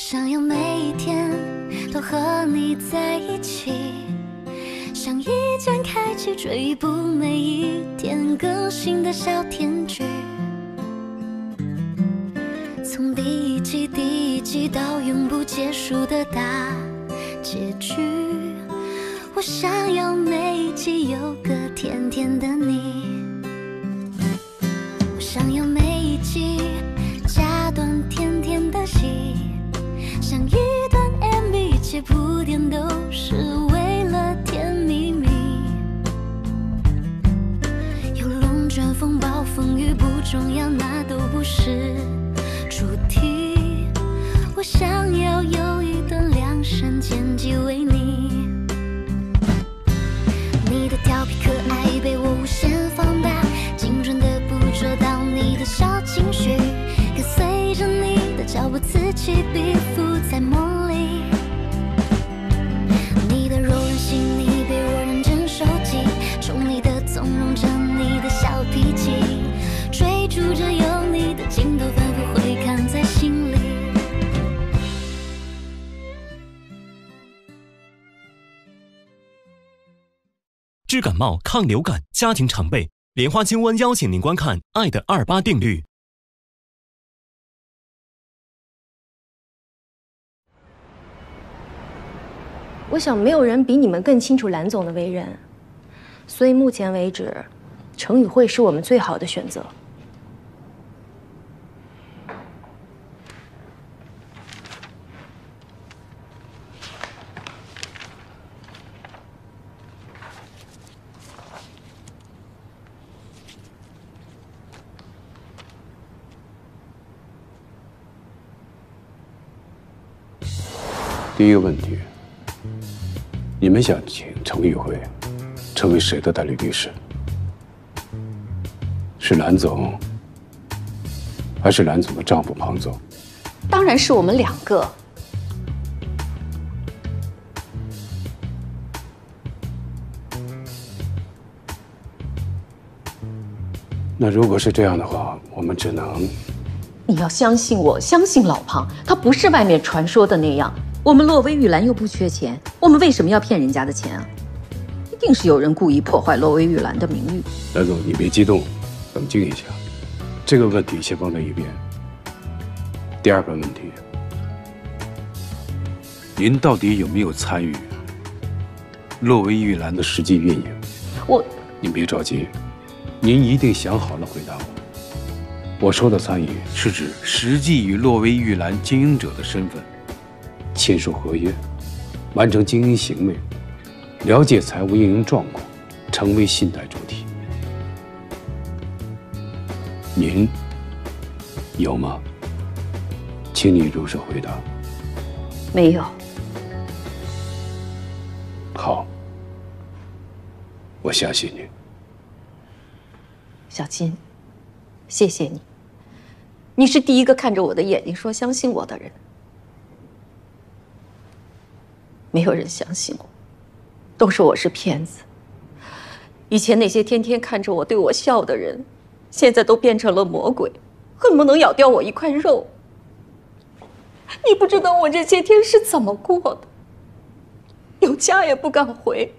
想要每一天都和你在一起，像一键开启追捕每一天更新的小甜剧，从第一季到永不结束的大结局。我想要每一集有个甜甜的你，我想要每一集加段甜甜的戏，像一段 MV， 一切铺垫都是为了甜蜜蜜。有龙卷风暴风雨不重要，那都不是主题。我想要有一段量身剪辑为你，你的调皮可爱被我无限放大，精准的捕捉到你的小情绪，跟随着你的脚步此起彼伏在梦里。你的柔软细腻被我认真收集，宠你的纵容着你的小脾气，追逐着有你的镜头反复回看在心里。治感冒、抗流感、家庭常备，莲花清瘟邀请您观看《爱的28定律》。我想没有人比你们更清楚蓝总的为人，所以目前为止，程宇慧是我们最好的选择。第一个问题，你们想请程宇慧成为谁的代理律师？是蓝总，还是蓝总的丈夫庞总？当然是我们两个。那如果是这样的话，我们只能……你要相信我，相信老庞，他不是外面传说的那样。我们洛威玉兰又不缺钱，我们为什么要骗人家的钱啊？一定是有人故意破坏洛威玉兰的名誉。蓝总，你别激动，冷静一下。这个问题先放在一边。第二个问题，您到底有没有参与洛威玉兰的实际运营？您别着急，您一定想好了回答我。我说的参与是指实际与洛威玉兰经营者的身份，签署合约，完成经营行为，了解财务运营状况，成为信贷主体。您有吗？请你如实回答。没有。好，我相信你。小金，谢谢你。你是第一个看着我的眼睛说相信我的人。没有人相信我，都说我是骗子。以前那些天天看着我对我笑的人，现在都变成了魔鬼，恨不能咬掉我一块肉。你不知道我这些天是怎么过的，有家也不敢回。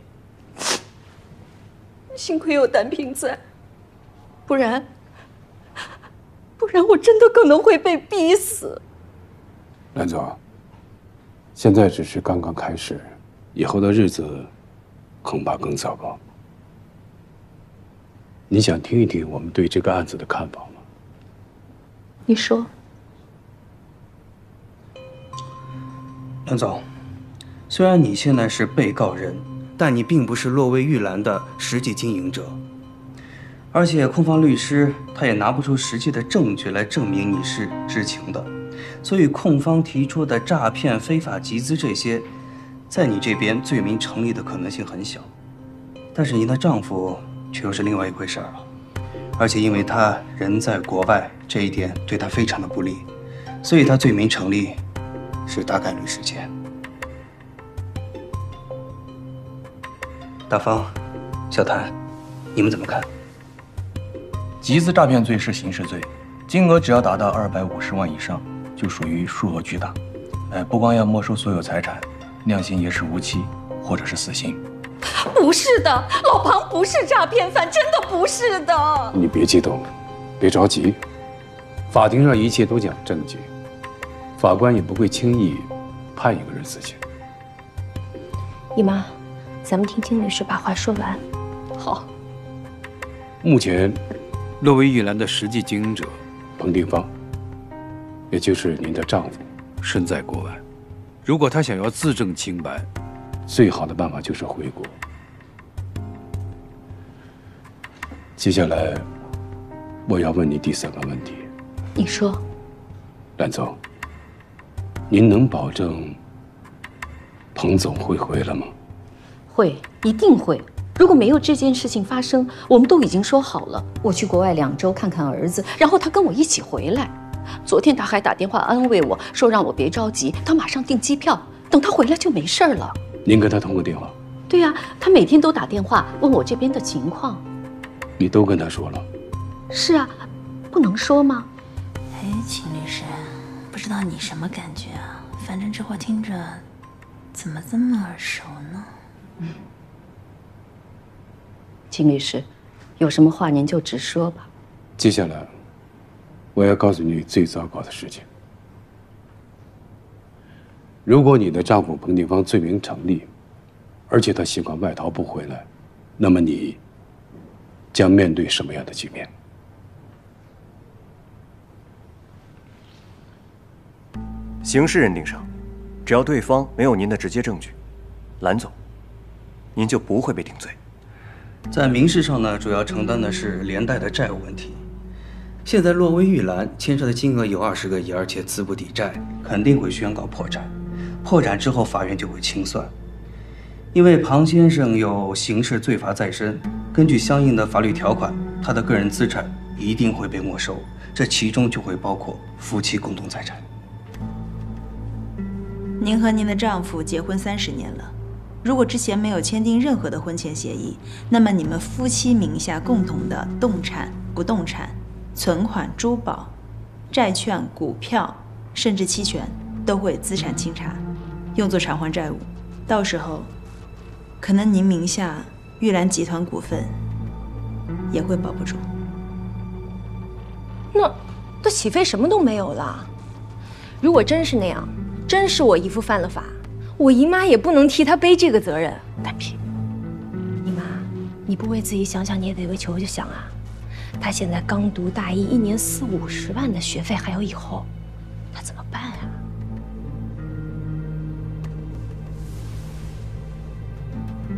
幸亏有单平在，不然我真的可能会被逼死。蓝总，现在只是刚刚开始，以后的日子恐怕更糟糕。你想听一听我们对这个案子的看法吗？你说。蓝总，虽然你现在是被告人，但你并不是洛威玉兰的实际经营者，而且控方律师他也拿不出实际的证据来证明你是知情的，所以控方提出的诈骗、非法集资这些，在你这边罪名成立的可能性很小。但是您的丈夫却又是另外一回事了，而且因为他人在国外，这一点对他非常的不利，所以他罪名成立是大概率事件。大方、小谭，你们怎么看？集资诈骗罪是刑事罪，金额只要达到250万以上，就属于数额巨大。不光要没收所有财产，量刑也是无期或者是死刑。不是的，老庞不是诈骗犯，真的不是的。你别激动，别着急，法庭上一切都讲证据，法官也不会轻易判一个人死刑。姨妈，咱们听金律师把话说完。好。目前，乐威玉兰的实际经营者彭定芳，也就是您的丈夫，身在国外。如果他想要自证清白，最好的办法就是回国。接下来，我要问你第3个问题。你说，兰总，您能保证彭总会回来吗？会，一定会。如果没有这件事情发生，我们都已经说好了，我去国外2周看看儿子，然后他跟我一起回来。昨天他还打电话安慰我说让我别着急，他马上订机票，等他回来就没事了。您跟他通过电话？对呀，他每天都打电话问我这边的情况。你都跟他说了？是啊，不能说吗？哎，秦律师，不知道你什么感觉啊？反正这话听着怎么这么耳熟呢？秦律师，有什么话您就直说吧。接下来，我要告诉你最糟糕的事情。如果你的丈夫彭定芳罪名成立，而且他尽管外逃不回来，那么你将面对什么样的局面？刑事认定上，只要对方没有您的直接证据，兰总，您就不会被定罪。在民事上呢，主要承担的是连带的债务问题。现在洛威玉兰牵涉的金额有20个亿，而且资不抵债，肯定会宣告破产。破产之后，法院就会清算。因为庞先生有刑事罪罚在身，根据相应的法律条款，他的个人资产一定会被没收，这其中就会包括夫妻共同财产。您和您的丈夫结婚30年了。如果之前没有签订任何的婚前协议，那么你们夫妻名下共同的动产、不动产、存款、珠宝、债券、股票，甚至期权，都会资产清查，用作偿还债务。到时候，可能您名下玉兰集团股份也会保不住。那启飞什么都没有了。如果真是那样，真是我姨父犯了法，我姨妈也不能替他背这个责任。单皮，姨妈，你不为自己想想，你也得为球球想啊。他现在刚读大一，1年40-50万的学费还有以后，他怎么办啊？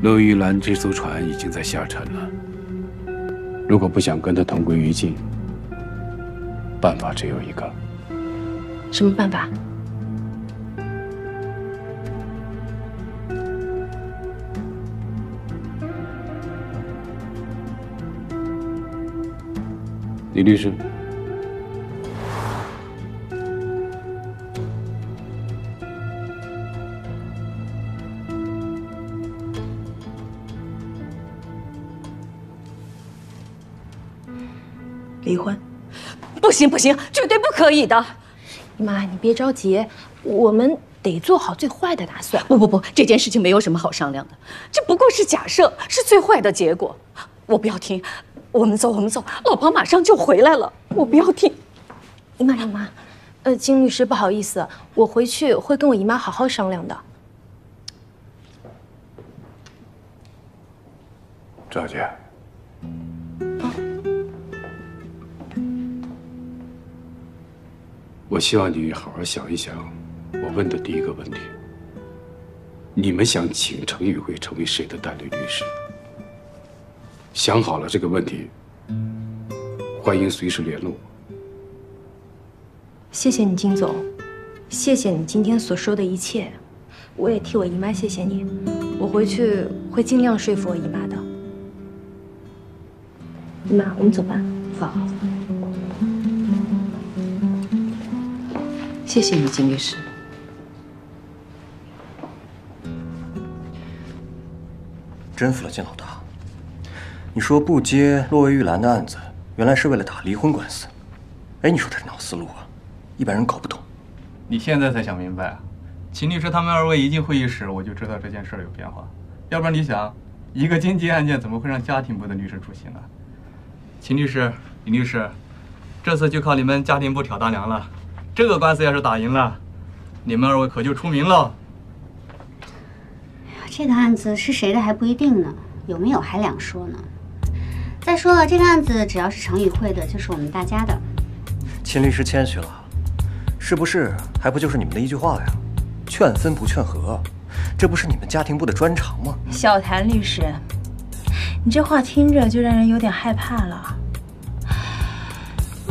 乐玉兰这艘船已经在下沉了，如果不想跟他同归于尽，办法只有一个。什么办法？李律师，离婚？不行不行，绝对不可以的。姨妈，你别着急，我们得做好最坏的打算。不，这件事情没有什么好商量的，这不过是假设，是最坏的结果。我不要听，我们走，老庞马上就回来了，我不要听。姨妈，金律师，不好意思，我回去会跟我姨妈好好商量的。赵姐，我希望你好好想一想我问的第一个问题：你们想请程宇辉成为谁的代理律师？想好了这个问题，欢迎随时联络我。谢谢你，金总，谢谢你今天所说的一切，我也替我姨妈谢谢你，我回去会尽量说服我姨妈的。姨妈，我们走吧。好，谢谢你，金律师。真服了金老大。你说不接洛威玉兰的案子，原来是为了打离婚官司。哎，你说他这脑思路啊，一般人搞不懂。你现在才想明白啊？秦律师他们2位一进会议室，我就知道这件事有变化。要不然你想，一个经济案件怎么会让家庭部的律师出席呢？秦律师、李律师，这次就靠你们家庭部挑大梁了。这个官司要是打赢了，你们2位可就出名了。这个案子是谁的还不一定呢，有没有还两说呢。再说了，这个案子只要是常宇会的，就是我们大家的。秦律师谦虚了，是不是还不就是你们的一句话呀？劝分不劝和，这不是你们家庭部的专长吗？小谭律师，你这话听着就让人有点害怕了。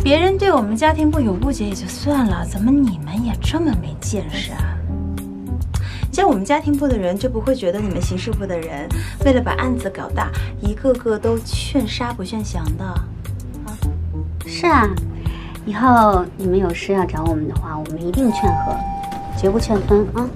别人对我们家庭部有误解也就算了，怎么你们也这么没见识啊？像我们家庭部的人就不会觉得你们刑事部的人为了把案子搞大，一个个都劝杀不劝降的啊？是啊，以后你们有事要找我们的话，我们一定劝和，绝不劝分啊。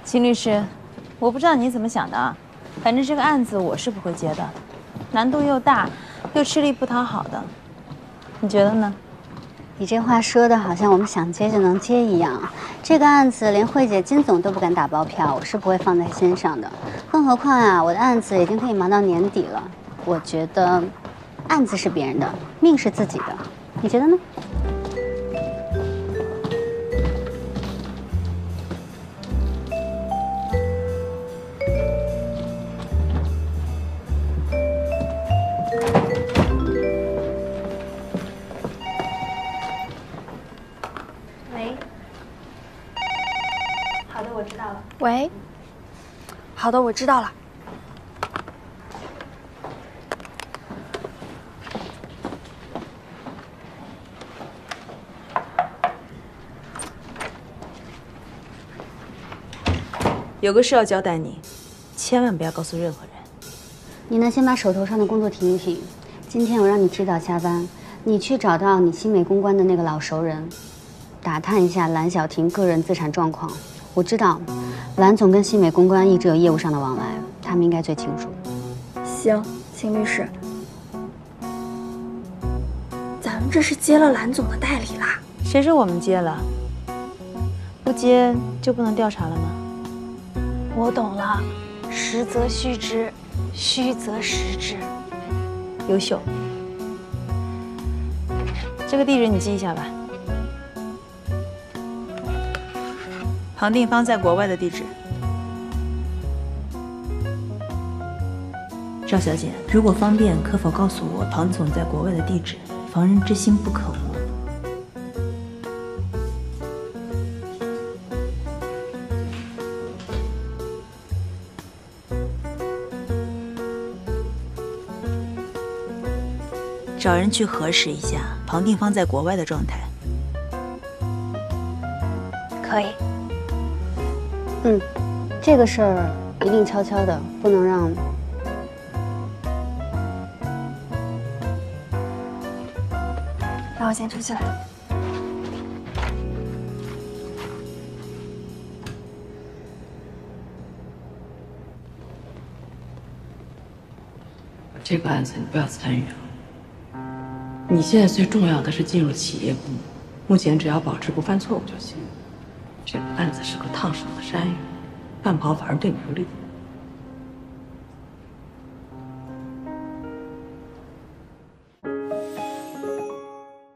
秦律师，我不知道你怎么想的啊，反正这个案子我是不会接的，难度又大，又吃力不讨好的，你觉得呢？你这话说的好像我们想接就能接一样。这个案子连慧姐、金总都不敢打包票，我是不会放在心上的。更何况啊，我的案子已经可以忙到年底了。我觉得，案子是别人的，命是自己的。你觉得呢？喂，好的，我知道了。有个事要交代你，千万不要告诉任何人。你呢，先把手头上的工作停一停。今天我让你提早下班，你去找到你新美公关的那个老熟人，打探一下蓝小婷个人资产状况。我知道，蓝总跟新美公关一直有业务上的往来，他们应该最清楚。行，秦律师，咱们这是接了蓝总的代理啦。谁说我们接了？不接就不能调查了吗？我懂了，实则虚之，虚则实之。优秀。这个地址你记一下吧。庞定方在国外的地址。赵小姐，如果方便，可否告诉我庞总在国外的地址？防人之心不可无。找人去核实一下庞定方在国外的状态。可以。这个事儿一定悄悄的，不能让。那我先出去了。这个案子你不要参与了。你现在最重要的是进入企业部，目前只要保持不犯错误就行。这个案子是个烫手的山芋，办不好反而对你不利。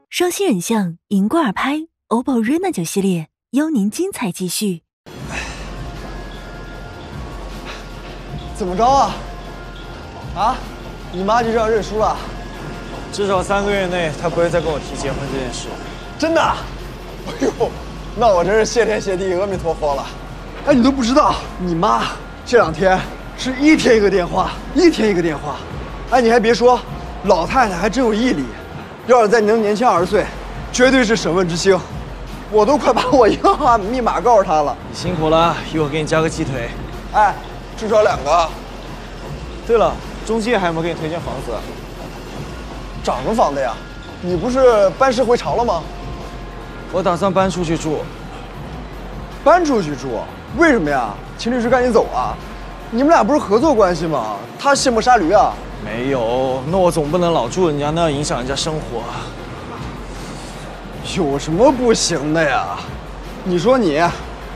双星人像银冠耳拍欧宝瑞娜9系列，邀您精彩继续。怎么着啊？啊？你妈就这样认输了？至少3个月内，她不会再跟我提结婚这件事。真的？哎呦，那我真是谢天谢地，阿弥陀佛了。哎，你都不知道，你妈这2天是一天一个电话，一天一个电话。哎，你还别说，老太太还真有毅力。要是再能年轻20岁，绝对是审问之星。我都快把我银行卡密码告诉她了。你辛苦了，一会儿给你加个鸡腿。哎，至少2个。对了，中介还有没有给你推荐房子？找个房子呀？你不是班师回朝了吗？我打算搬出去住。搬出去住？为什么呀？秦律师赶你走啊？你们俩不是合作关系吗？他卸磨杀驴啊？没有，那我总不能老住人家那，影响人家生活。有什么不行的呀？你说你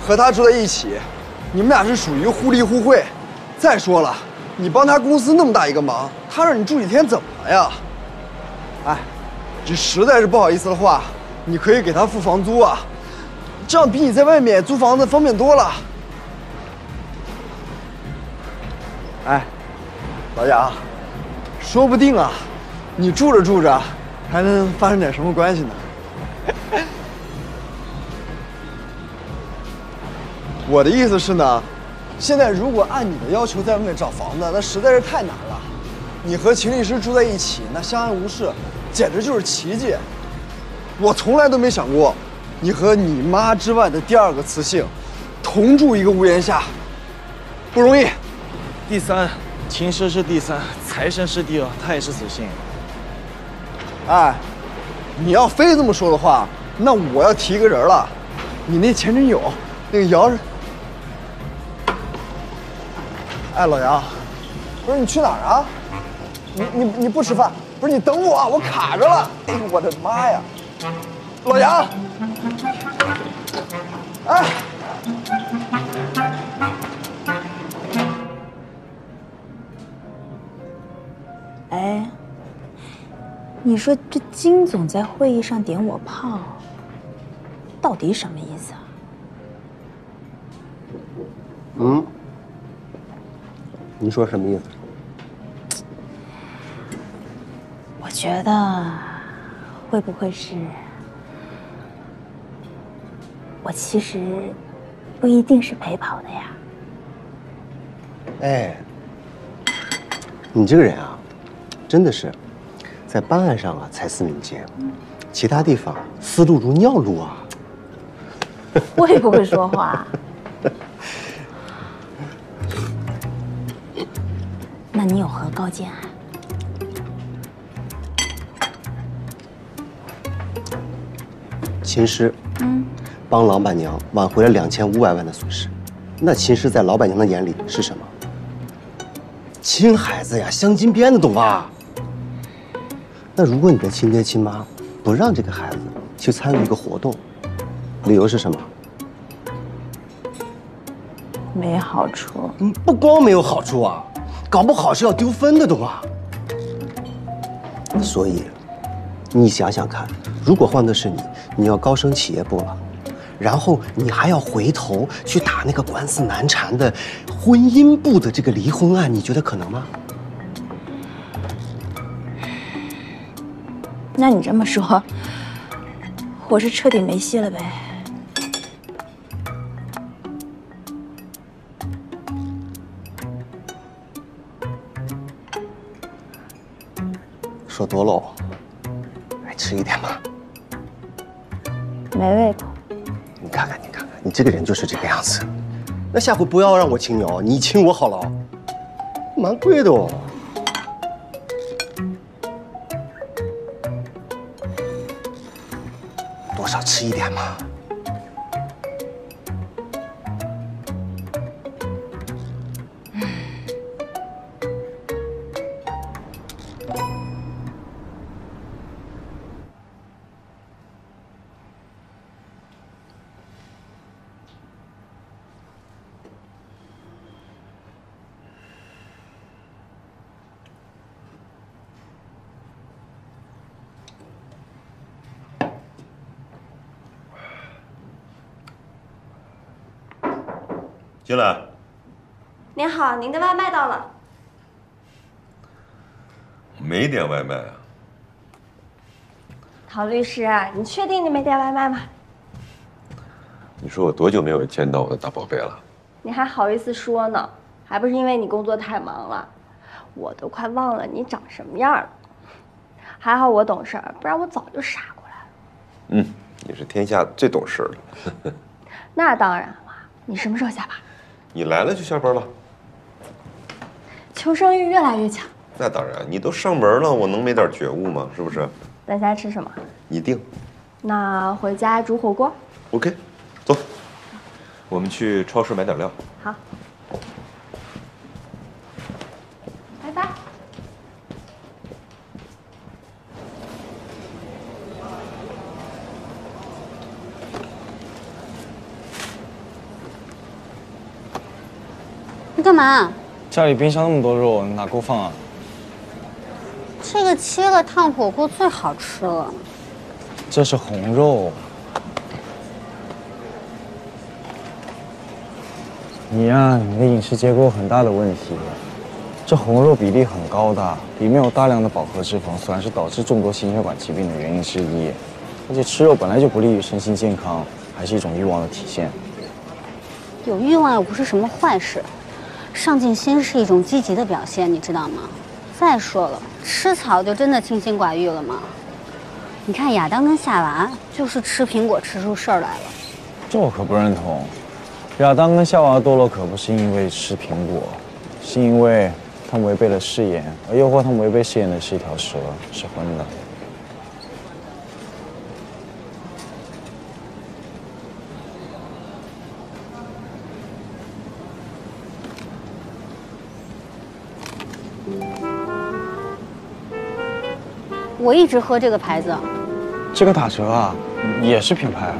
和他住在一起，你们俩是属于互利互惠。再说了，你帮他公司那么大一个忙，他让你住几天怎么了呀？哎，这实在是不好意思的话，你可以给他付房租啊，这样比你在外面租房子方便多了。哎，老杨，说不定啊，你住着住着，还能发生点什么关系呢？我的意思是呢，现在如果按你的要求在外面找房子，那实在是太难了。你和秦律师住在一起，那相安无事，简直就是奇迹。我从来都没想过，你和你妈之外的第二个雌性，同住一个屋檐下，不容易。第三，秦师是第三，财神是第二，他也是雌性。哎，你要非这么说的话，那我要提一个人了，你那前女友，那个姚。哎，老杨，不是你去哪儿啊？你不吃饭？不是你等我，我卡着了。哎呦我的妈呀！老杨，哎，哎，你说这金总在会议上点我炮，到底什么意思啊？嗯。你说什么意思？我觉得会不会是我其实不一定是陪跑的呀？哎，你这个人啊，真的是在办案上啊才思敏捷，其他地方思路如尿路啊。会不会说话？那你有何高见啊？秦师，帮老板娘挽回了2500万的损失，那秦师在老板娘的眼里是什么？亲孩子呀，镶金边的，懂吧？那如果你的亲爹亲妈不让这个孩子去参与一个活动，理由是什么？没好处。不光没有好处啊，搞不好是要丢分的，懂吗？所以，你想想看，如果换的是你，你要高升企业部了，然后你还要回头去打那个官司难缠的婚姻部的这个离婚案，你觉得可能吗？那你这么说，我是彻底没戏了呗？说多喽，来吃一点吧。没胃口。你看看，你这个人就是这个样子。那下回不要让我亲你哦，你亲我好了哦，蛮贵的哦。多少吃一点嘛。进来。您好，您的外卖到了。没点外卖啊。陶律师，你确定你没点外卖吗？你说我多久没有见到我的大宝贝了？你还好意思说呢？还不是因为你工作太忙了，我都快忘了你长什么样了。还好我懂事儿，不然我早就傻过来了。嗯，你是天下最懂事的。那当然了。你什么时候下班？你来了就下班了。求生欲越来越强。那当然，你都上门了，我能没点觉悟吗？是不是？咱现在吃什么？你定。那回家煮火锅。OK， 走，我们去超市买点料。好。拜拜。你干嘛？家里冰箱那么多肉，哪够放啊？这个切了烫火锅最好吃了。这是红肉。你呀，你的饮食结构有很大的问题。这红肉比例很高的，里面有大量的饱和脂肪酸，是导致众多心血管疾病的原因之一。而且吃肉本来就不利于身心健康，还是一种欲望的体现。有欲望又不是什么坏事，上进心是一种积极的表现，你知道吗？再说了，吃草就真的清心寡欲了吗？你看亚当跟夏娃就是吃苹果吃出事儿来了。这我可不认同。亚当跟夏娃堕落可不是因为吃苹果，是因为他们违背了誓言，而诱惑他们违背誓言的是一条蛇，是荤的。我一直喝这个牌子。这个打折啊，也是品牌啊。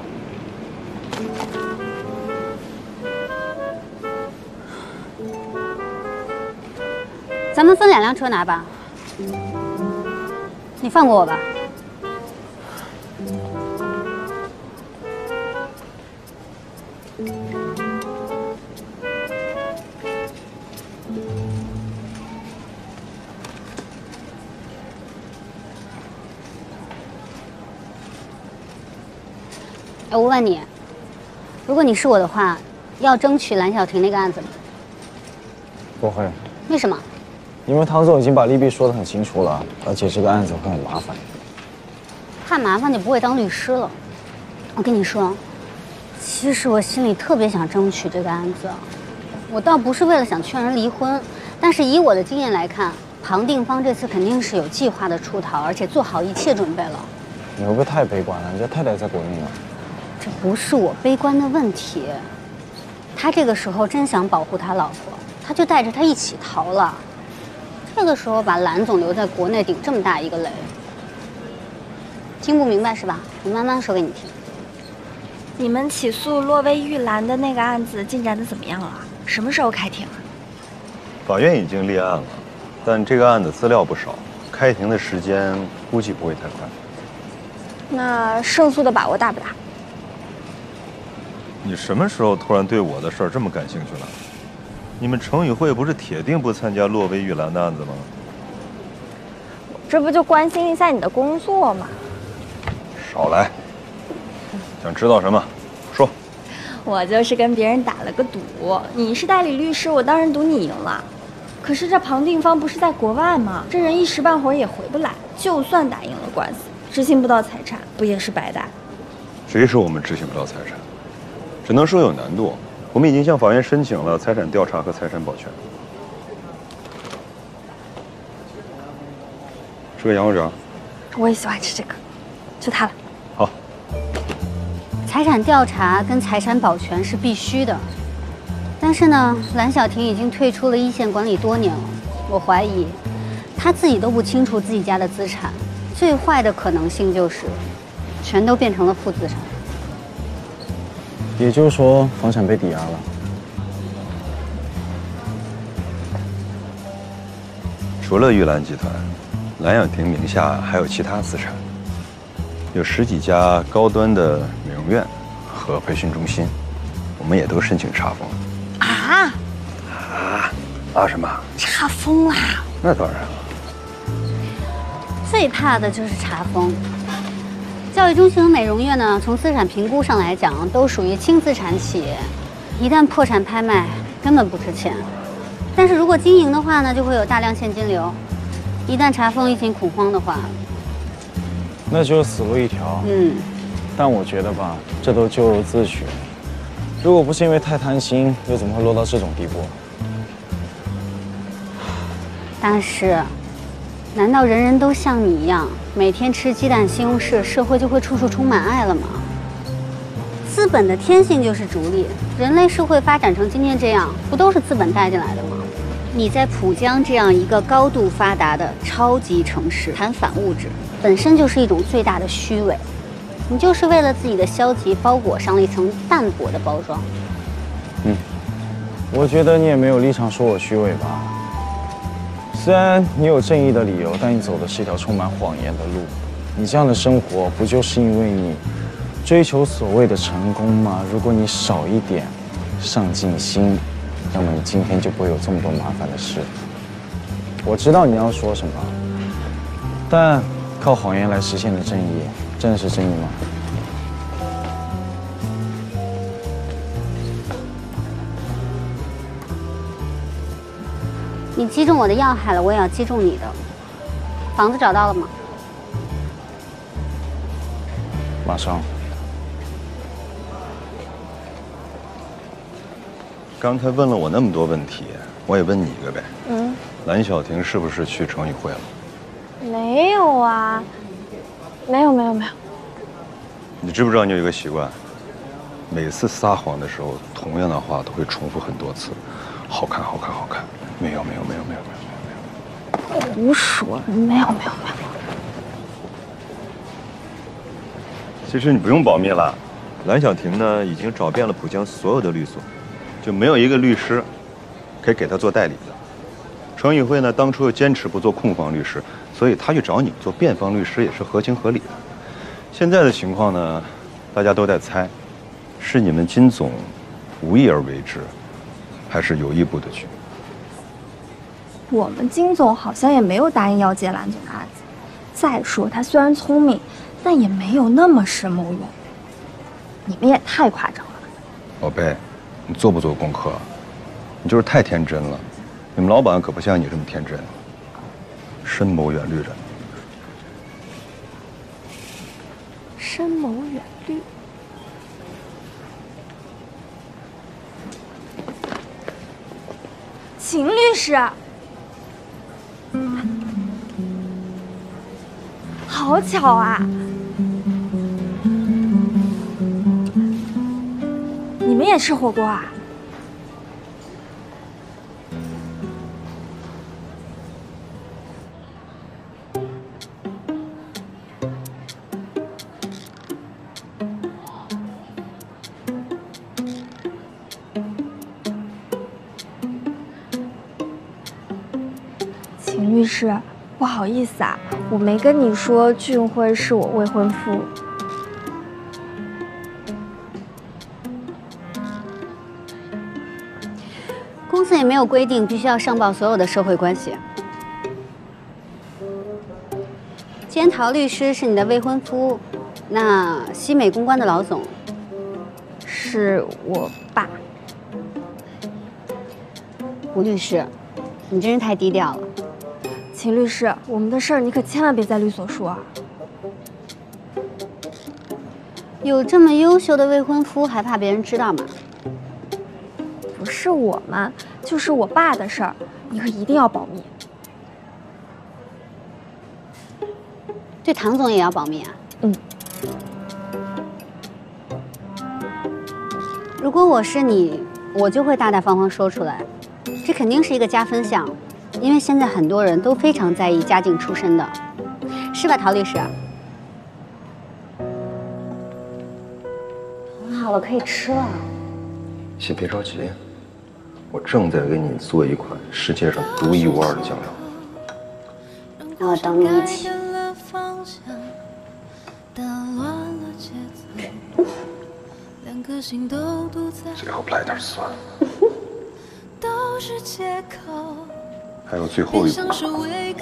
咱们分2辆车拿吧。你放过我吧。哎，我问你，如果你是我的话，要争取蓝小婷那个案子吗？不会。为什么？因为唐总已经把利弊说得很清楚了，而且这个案子会很麻烦。怕麻烦就不会当律师了。我跟你说，其实我心里特别想争取这个案子，我倒不是为了想劝人离婚，但是以我的经验来看，庞定方这次肯定是有计划的出逃，而且做好一切准备了。你会不会太悲观了？人家太太在国内呢。这不是我悲观的问题，他这个时候真想保护他老婆，他就带着他一起逃了。这个时候把蓝总留在国内顶这么大一个雷，听不明白是吧？我慢慢说给你听。你们起诉洛薇玉兰的那个案子进展的怎么样了？什么时候开庭啊？法院已经立案了，但这个案子资料不少，开庭的时间估计不会太快。那胜诉的把握大不大？你什么时候突然对我的事儿这么感兴趣了？你们城与会不是铁定不参加洛薇玉兰的案子吗？这不就关心一下你的工作吗？少来，想知道什么，说。我就是跟别人打了个赌，你是代理律师，我当然赌你赢了。可是这庞定方不是在国外吗？这人一时半会儿也回不来，就算打赢了官司，执行不到财产，不也是白打？谁说我们执行不到财产？只能说有难度。我们已经向法院申请了财产调查和财产保全。吃个羊肉卷。我也喜欢吃这个，就它了。好。财产调查跟财产保全是必须的，但是呢，蓝小婷已经退出了一线管理多年了，我怀疑她自己都不清楚自己家的资产，最坏的可能性就是全都变成了负资产。也就是说，房产被抵押了。除了玉兰集团，蓝小婷名下还有其他资产，有10几家高端的美容院和培训中心，我们也都申请查封。啊什么？查封啦？那当然了。最怕的就是查封。教育中心和美容院呢，从资产评估上来讲，都属于轻资产企业，一旦破产拍卖，根本不值钱。但是如果经营的话呢，就会有大量现金流。一旦查封，疫情恐慌的话，那就是死路一条。但我觉得吧，这都咎由自取。如果不是因为太贪心，又怎么会落到这种地步？大师，难道人人都像你一样每天吃鸡蛋西红柿，社会就会处处充满爱了吗？资本的天性就是逐利，人类社会发展成今天这样，不都是资本带进来的吗？你在浦江这样一个高度发达的超级城市谈反物质，本身就是一种最大的虚伪。你就是为了自己的消极包裹上了一层淡薄的包装。我觉得你也没有立场说我虚伪吧。虽然你有正义的理由，但你走的是一条充满谎言的路。你这样的生活，不就是因为你追求所谓的成功吗？如果你少一点上进心，那么你今天就不会有这么多麻烦的事。我知道你要说什么，但靠谎言来实现的正义，真的是正义吗？你击中我的要害了，我也要击中你的。房子找到了吗？马上。刚才问了我那么多问题，我也问你一个呗。蓝晓婷是不是去城与会了？没有啊，没有。你知不知道你有一个习惯，每次撒谎的时候，同样的话都会重复很多次，好看。没有。胡说，没有。其实你不用保密了，蓝晓婷呢已经找遍了浦江所有的律所，就没有一个律师可以给她做代理的。程宇辉呢当初又坚持不做控方律师，所以他去找你做辩方律师也是合情合理的。现在的情况呢，大家都在猜，是你们金总无意而为之，还是有意布的局？我们金总好像也没有答应要接蓝总的案子。再说他虽然聪明，但也没有那么深谋远。你们也太夸张了。宝贝，你做不做功课？你就是太天真了。你们老板可不像你这么天真，深谋远虑着。深谋远虑。秦律师，好巧啊！你们也吃火锅啊？秦律师，不好意思啊，我没跟你说俊辉是我未婚夫。公司也没有规定必须要上报所有的社会关系。既然陶律师是你的未婚夫，那西美公关的老总是我爸。吴律师，你真是太低调了。秦律师，我们的事儿你可千万别在律所说啊。有这么优秀的未婚夫，还怕别人知道吗？不是我们，就是我爸的事儿，你可一定要保密。对唐总也要保密啊。如果我是你，我就会大大方方说出来，这肯定是一个加分项，因为现在很多人都非常在意家境出身的，是吧，陶律师？好了，可以吃了。先别着急，我正在给你做一款世界上独一无二的酱料。那我等你一起。最后来点酸。还有最后一步，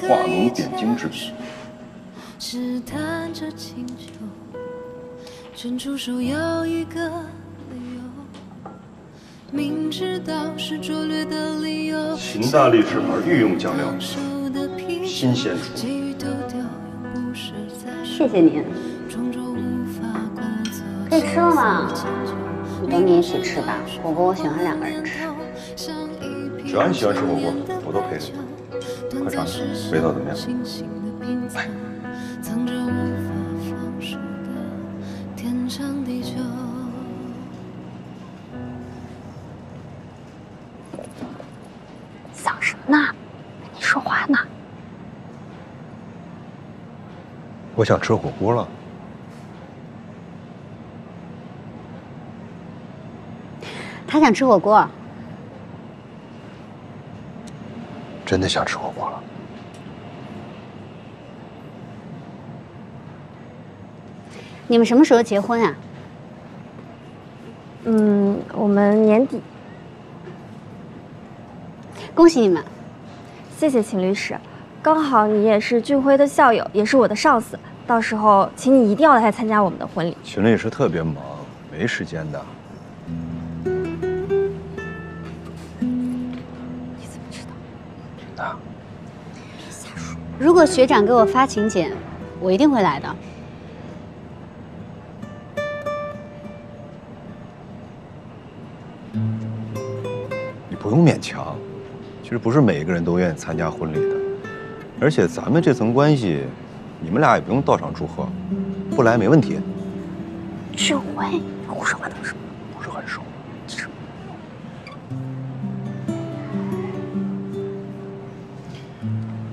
画龙点睛之笔。试探着请求，伸出手要一个理由，明知道是拙劣的理由。秦大力芝麻御用酱料，新鲜出。谢谢您。可以吃了吗？我等你一起吃吧，火锅我喜欢2个人吃。只要你喜欢吃火锅，我都陪着你。快尝尝，味道怎么样？来。奔向地球。想什么呢？跟你说话呢。我想吃火锅了。他想吃火锅。真的想吃火锅了。你们什么时候结婚啊？我们年底。恭喜你们！谢谢秦律师，刚好你也是俊辉的校友，也是我的上司，到时候请你一定要来参加我们的婚礼。秦律师特别忙，没时间的。你怎么知道？真的。别瞎说。如果学长给我发请柬，我一定会来的。你不用勉强，其实不是每一个人都愿意参加婚礼的，而且咱们这层关系，你们俩也不用到场祝贺，不来没问题。俊辉，胡说八道什么？不是很熟。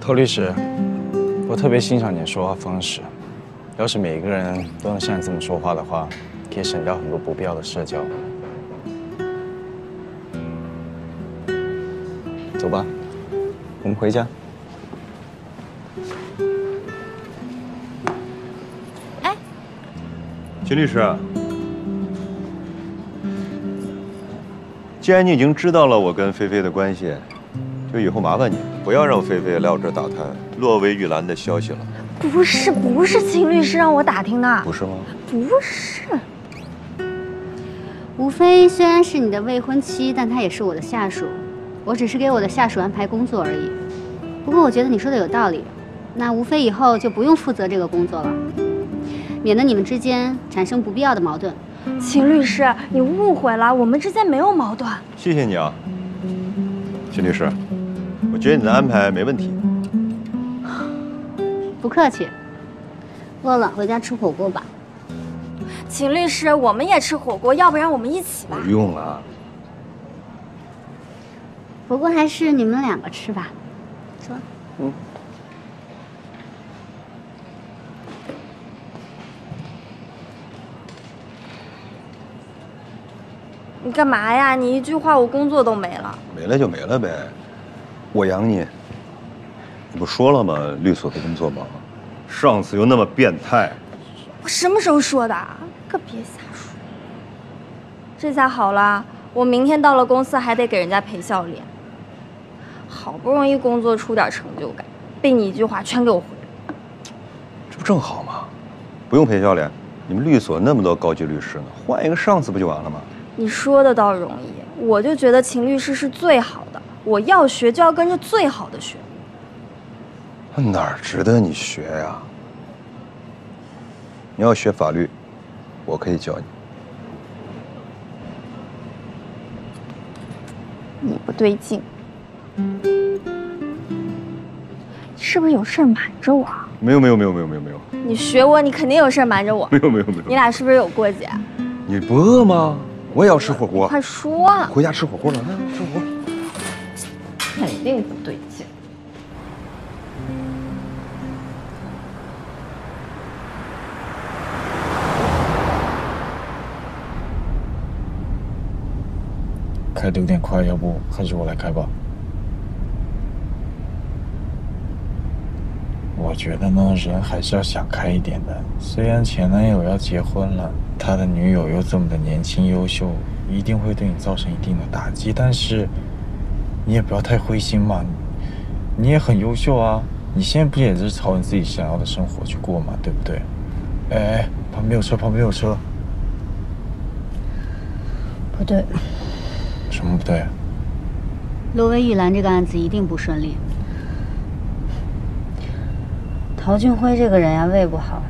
陶律师，我特别欣赏你的说话方式。要是每个人都能像你这么说话的话，可以省掉很多不必要的社交。走吧，我们回家。哎，秦律师，既然你已经知道了我跟菲菲的关系，就以后麻烦你不要让菲菲来我这儿打探洛薇玉兰的消息了。不是秦律师让我打听的。不是吗？不是。吴非虽然是你的未婚妻，但她也是我的下属，我只是给我的下属安排工作而已。不过我觉得你说的有道理，那吴非以后就不用负责这个工作了，免得你们之间产生不必要的矛盾。秦律师，你误会了，我们之间没有矛盾。谢谢你啊，秦律师，我觉得你的安排没问题。不客气。饿了，回家吃火锅吧。秦律师，我们也吃火锅，要不然我们一起吧。不用了。不过还是你们两个吃吧。说。你干嘛呀？你一句话，我工作都没了。没了就没了呗，我养你。你不说了吗？律所的工作忙，上司又那么变态。我什么时候说的？可别瞎说。这下好了，我明天到了公司还得给人家陪笑脸。好不容易工作出点成就感，被你一句话全给我毁了。这不正好吗？不用陪笑脸，你们律所那么多高级律师呢，换一个上司不就完了吗？你说的倒容易，我就觉得秦律师是最好的，我要学就要跟着最好的学。哪儿值得你学呀？你要学法律，我可以教你。你不对劲，是不是有事儿瞒着我？没有。你学我，你肯定有事儿瞒着我。没有。你俩是不是有过节？你不饿吗？我也要吃火锅。快说啊！回家吃火锅了，来吃火锅。肯定不对劲。开得有点快，要不还是我来开吧。我觉得呢，人还是要想开一点的。虽然前男友要结婚了，他的女友又这么的年轻优秀，一定会对你造成一定的打击，但是你也不要太灰心嘛。你也很优秀啊，你现在不也是朝你自己想要的生活去过嘛，对不对？哎，旁边有车，旁边有车。不对。什么不对？罗薇玉兰这个案子一定不顺利。陶俊辉这个人呀，胃不好，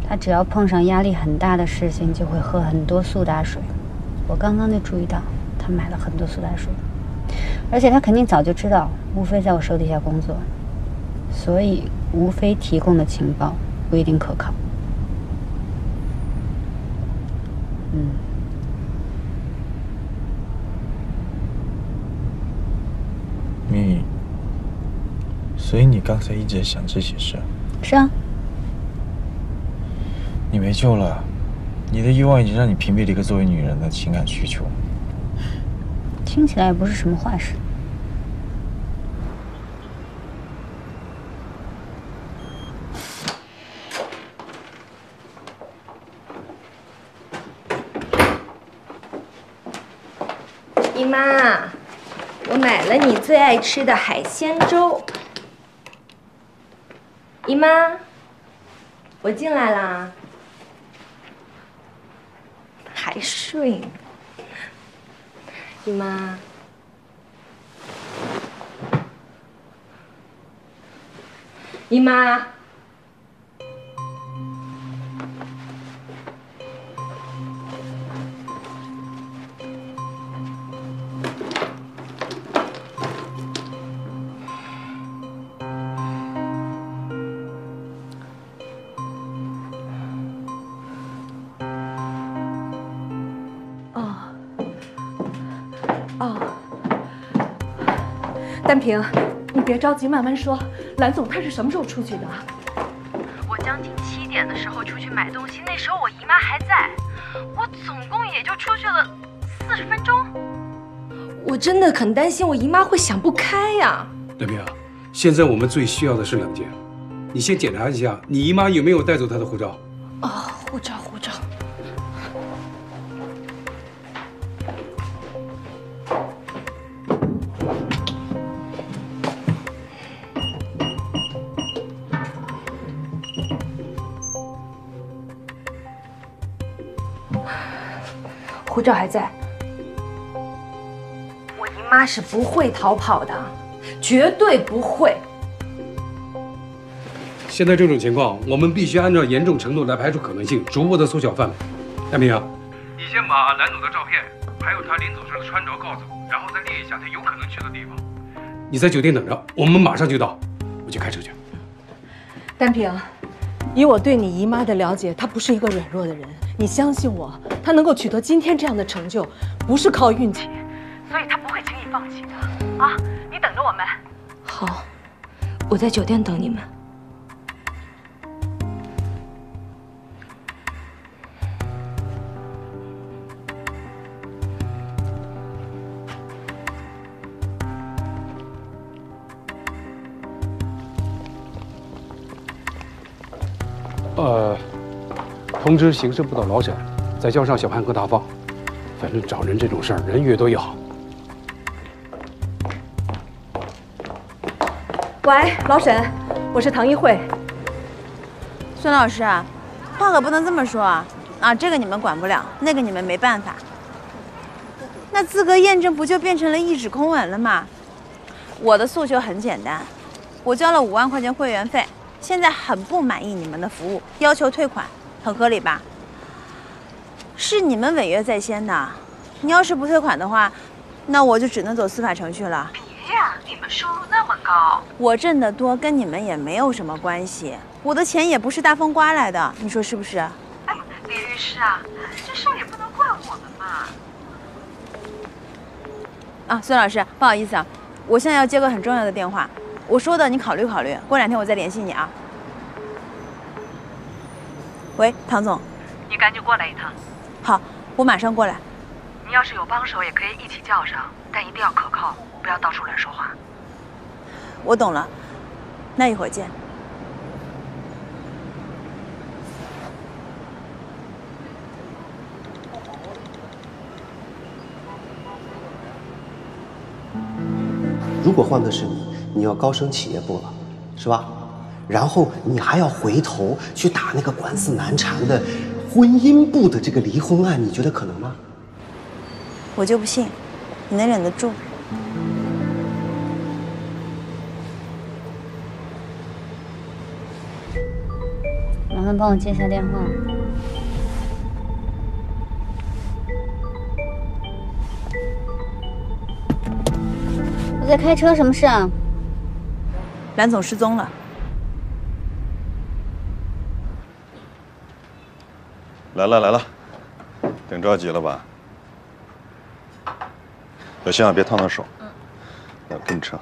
他只要碰上压力很大的事情，就会喝很多苏打水。我刚刚就注意到，他买了很多苏打水，而且他肯定早就知道吴非在我手底下工作，所以吴非提供的情报不一定可靠。咪，所以你刚才一直想这些事？是啊。你没救了，你的遗忘已经让你屏蔽了一个作为女人的情感需求。听起来也不是什么坏事。姨妈，我买了你最爱吃的海鲜粥。姨妈，我进来啦。还睡呢。姨妈，姨妈。丹平，你别着急，慢慢说。蓝总他是什么时候出去的？我将近7点的时候出去买东西，那时候我姨妈还在，我总共也就出去了40分钟。我真的很担心我姨妈会想不开呀。丹平，现在我们最需要的是2件，你先检查一下你姨妈有没有带走她的护照。护照。护照还在。我姨妈是不会逃跑的，绝对不会。现在这种情况，我们必须按照严重程度来排除可能性，逐步的缩小范围。丹平，你先把蓝总的照片，还有他临走时的穿着告诉我，然后再列一下他有可能去的地方。你在酒店等着，我们马上就到。我去开车去。丹平，以我对你姨妈的了解，她不是一个软弱的人。你相信我，她能够取得今天这样的成就，不是靠运气，所以她不会轻易放弃的。啊，你等着我们。好，我在酒店等你们。通知刑事部的老沈，再叫上小潘和大方。反正找人这种事儿，人越多越好。喂，老沈，我是唐一慧。孙老师，话可不能这么说啊！这个你们管不了，那个你们没办法。那资格验证不就变成了一纸空文了吗？我的诉求很简单，我交了5万块钱会员费，现在很不满意你们的服务，要求退款。很合理吧？是你们违约在先的，你要是不退款的话，那我就只能走司法程序了。别呀，你们收入那么高，我挣得多跟你们也没有什么关系，我的钱也不是大风刮来的，你说是不是？哎，李律师啊，这事也不能怪我们嘛。孙老师，不好意思啊，我现在要接个很重要的电话，我说的你考虑考虑，过2天我再联系你啊。喂，唐总，你赶紧过来一趟。好，我马上过来。你要是有帮手，也可以一起叫上，但一定要可靠，不要到处乱说话。我懂了，那一会儿见。如果换的是你，你要高升企业部了，是吧？然后你还要回头去打那个官司难缠的婚姻部的这个离婚案，你觉得可能吗？我就不信，你能忍得住。麻烦帮我接一下电话。我在开车，什么事啊？蓝总失踪了。来了，挺着急了吧？小心啊，别烫到手。来，我给你称。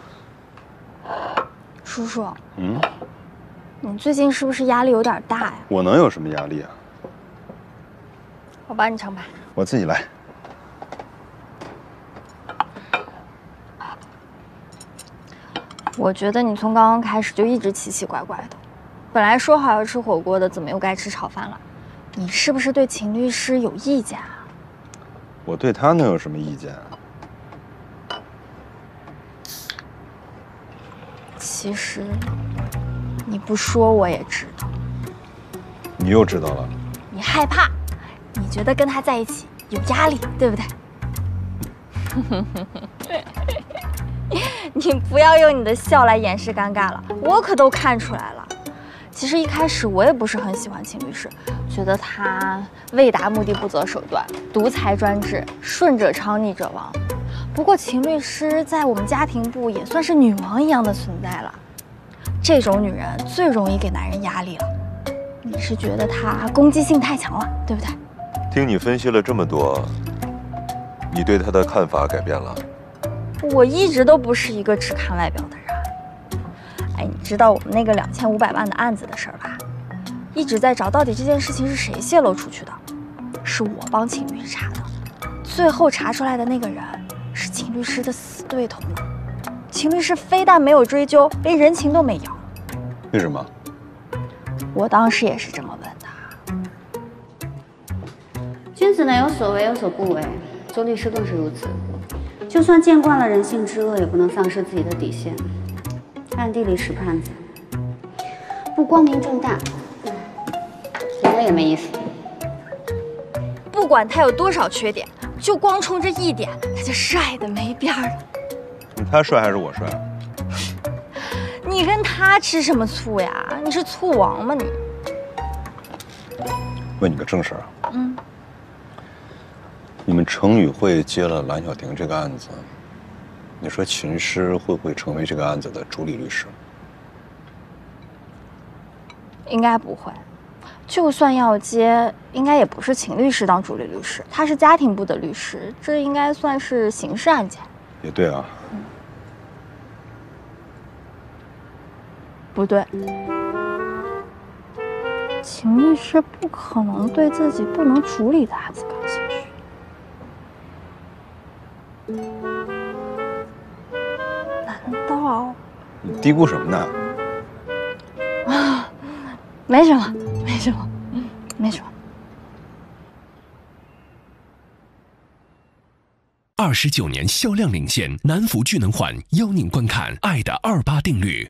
叔叔，你最近是不是压力有点大呀？我能有什么压力啊？我帮你称吧。我自己来。我觉得你从刚刚开始就一直奇奇怪怪的，本来说好要吃火锅的，怎么又该吃炒饭了？你是不是对秦律师有意见啊？我对他能有什么意见啊？其实你不说我也知道。你又知道了？你害怕，你觉得跟他在一起有压力，对不对？你不要用你的笑来掩饰尴尬了，我可都看出来了。其实一开始我也不是很喜欢秦律师，觉得他为达目的不择手段，独裁专制，顺者昌逆者亡。不过秦律师在我们家庭部也算是女王一样的存在了，这种女人最容易给男人压力了。你是觉得她攻击性太强了，对不对？听你分析了这么多，你对她的看法改变了？我一直都不是一个只看外表的人。哎，你知道我们那个2500万的案子的事儿吧？一直在找到底这件事情是谁泄露出去的，是我帮秦律师查的。最后查出来的那个人是秦律师的死对头呢。秦律师非但没有追究，连人情都没要。为什么？我当时也是这么问的。君子呢有所为有所不为，周律师更是如此。就算见惯了人性之恶，也不能丧失自己的底线。暗地里使绊子，不光明正大，显得也没意思。不管他有多少缺点，就光冲这一点，他就帅的没边儿了。他帅还是我帅？你跟他吃什么醋呀？你是醋王吗你？问你个正事儿啊。你们程宇会接了蓝小婷这个案子，你说秦师会不会成为这个案子的主理律师？应该不会，就算要接，应该也不是秦律师当主理律师，他是家庭部的律师，这应该算是刑事案件。也对啊。不对，秦律师不可能对自己不能处理的案子感兴趣。难道？你嘀咕什么呢？啊，没什么，没什么，没什么。29年销量领先，南孚聚能环邀您观看《爱的28定律》。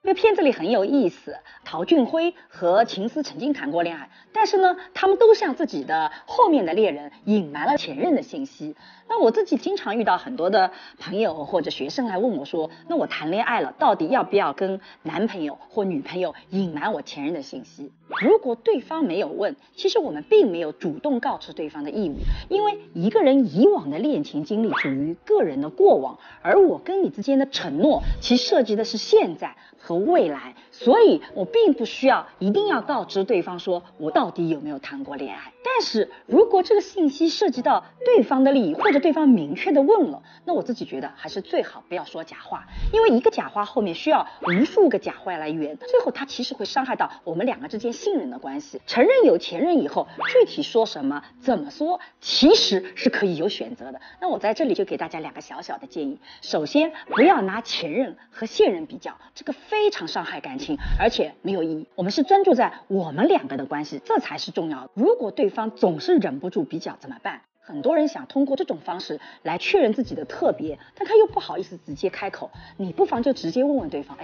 这个片子里很有意思，陶俊辉和秦思曾经谈过恋爱，但是呢，他们都向自己的后面的恋人隐瞒了前任的信息。那我自己经常遇到很多的朋友或者学生来问我说，那我谈恋爱了，到底要不要跟男朋友或女朋友隐瞒我前任的信息？如果对方没有问，其实我们并没有主动告知对方的义务，因为一个人以往的恋情经历属于个人的过往，而我跟你之间的承诺其涉及的是现在和未来，所以我并不需要一定要告知对方说我到底有没有谈过恋爱。但是如果这个信息涉及到对方的利益，或者对方明确的问了，那我自己觉得还是最好不要说假话，因为一个假话后面需要无数个假话来圆，最后它其实会伤害到我们两个之间信任的关系。承认有前任以后，具体说什么怎么说其实是可以有选择的。那我在这里就给大家2个小小的建议。首先，不要拿前任和现任比较，这个非常伤害感情，而且没有意义。我们是专注在我们两个的关系，这才是重要的。如果对方总是忍不住比较怎么办？很多人想通过这种方式来确认自己的特别，但他又不好意思直接开口。你不妨就直接问问对方，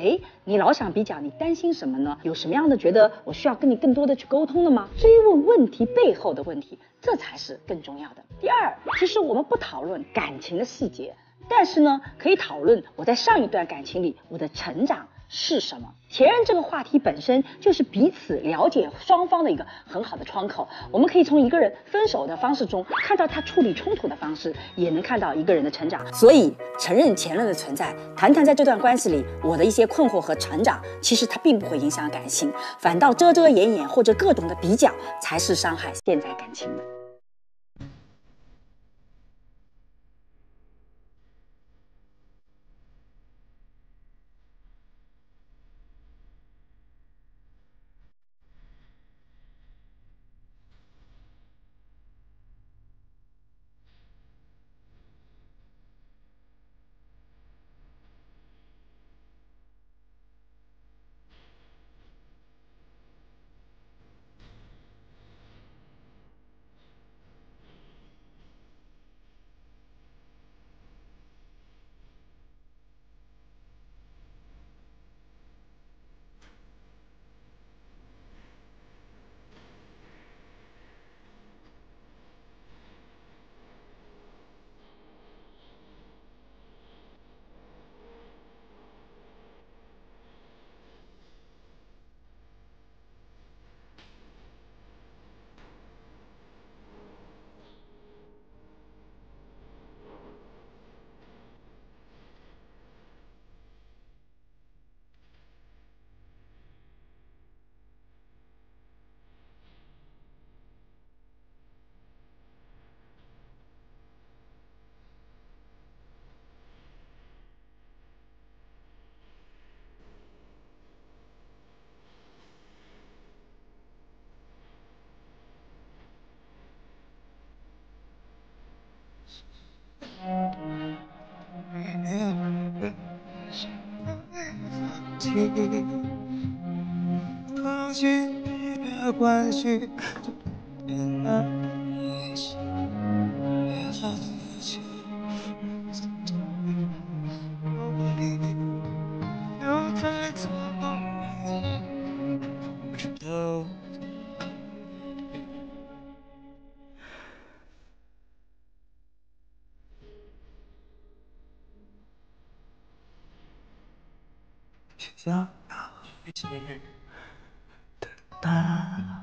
你老想比较，你担心什么呢？有什么样的觉得我需要跟你更多的去沟通的吗？追问问题背后的问题，这才是更重要的。第二，其实我们不讨论感情的细节，但是呢，可以讨论我在上一段感情里我的成长是什么？前任这个话题本身就是彼此了解双方的一个很好的窗口。我们可以从一个人分手的方式中看到他处理冲突的方式，也能看到一个人的成长。所以承认前任的存在，谈谈在这段关系里我的一些困惑和成长，其实它并不会影响感情，反倒遮遮掩掩或者各种的比较，才是伤害现在感情的。忘记你的关系，变得一起，别再一起，又在做梦，不知道。想要去等待。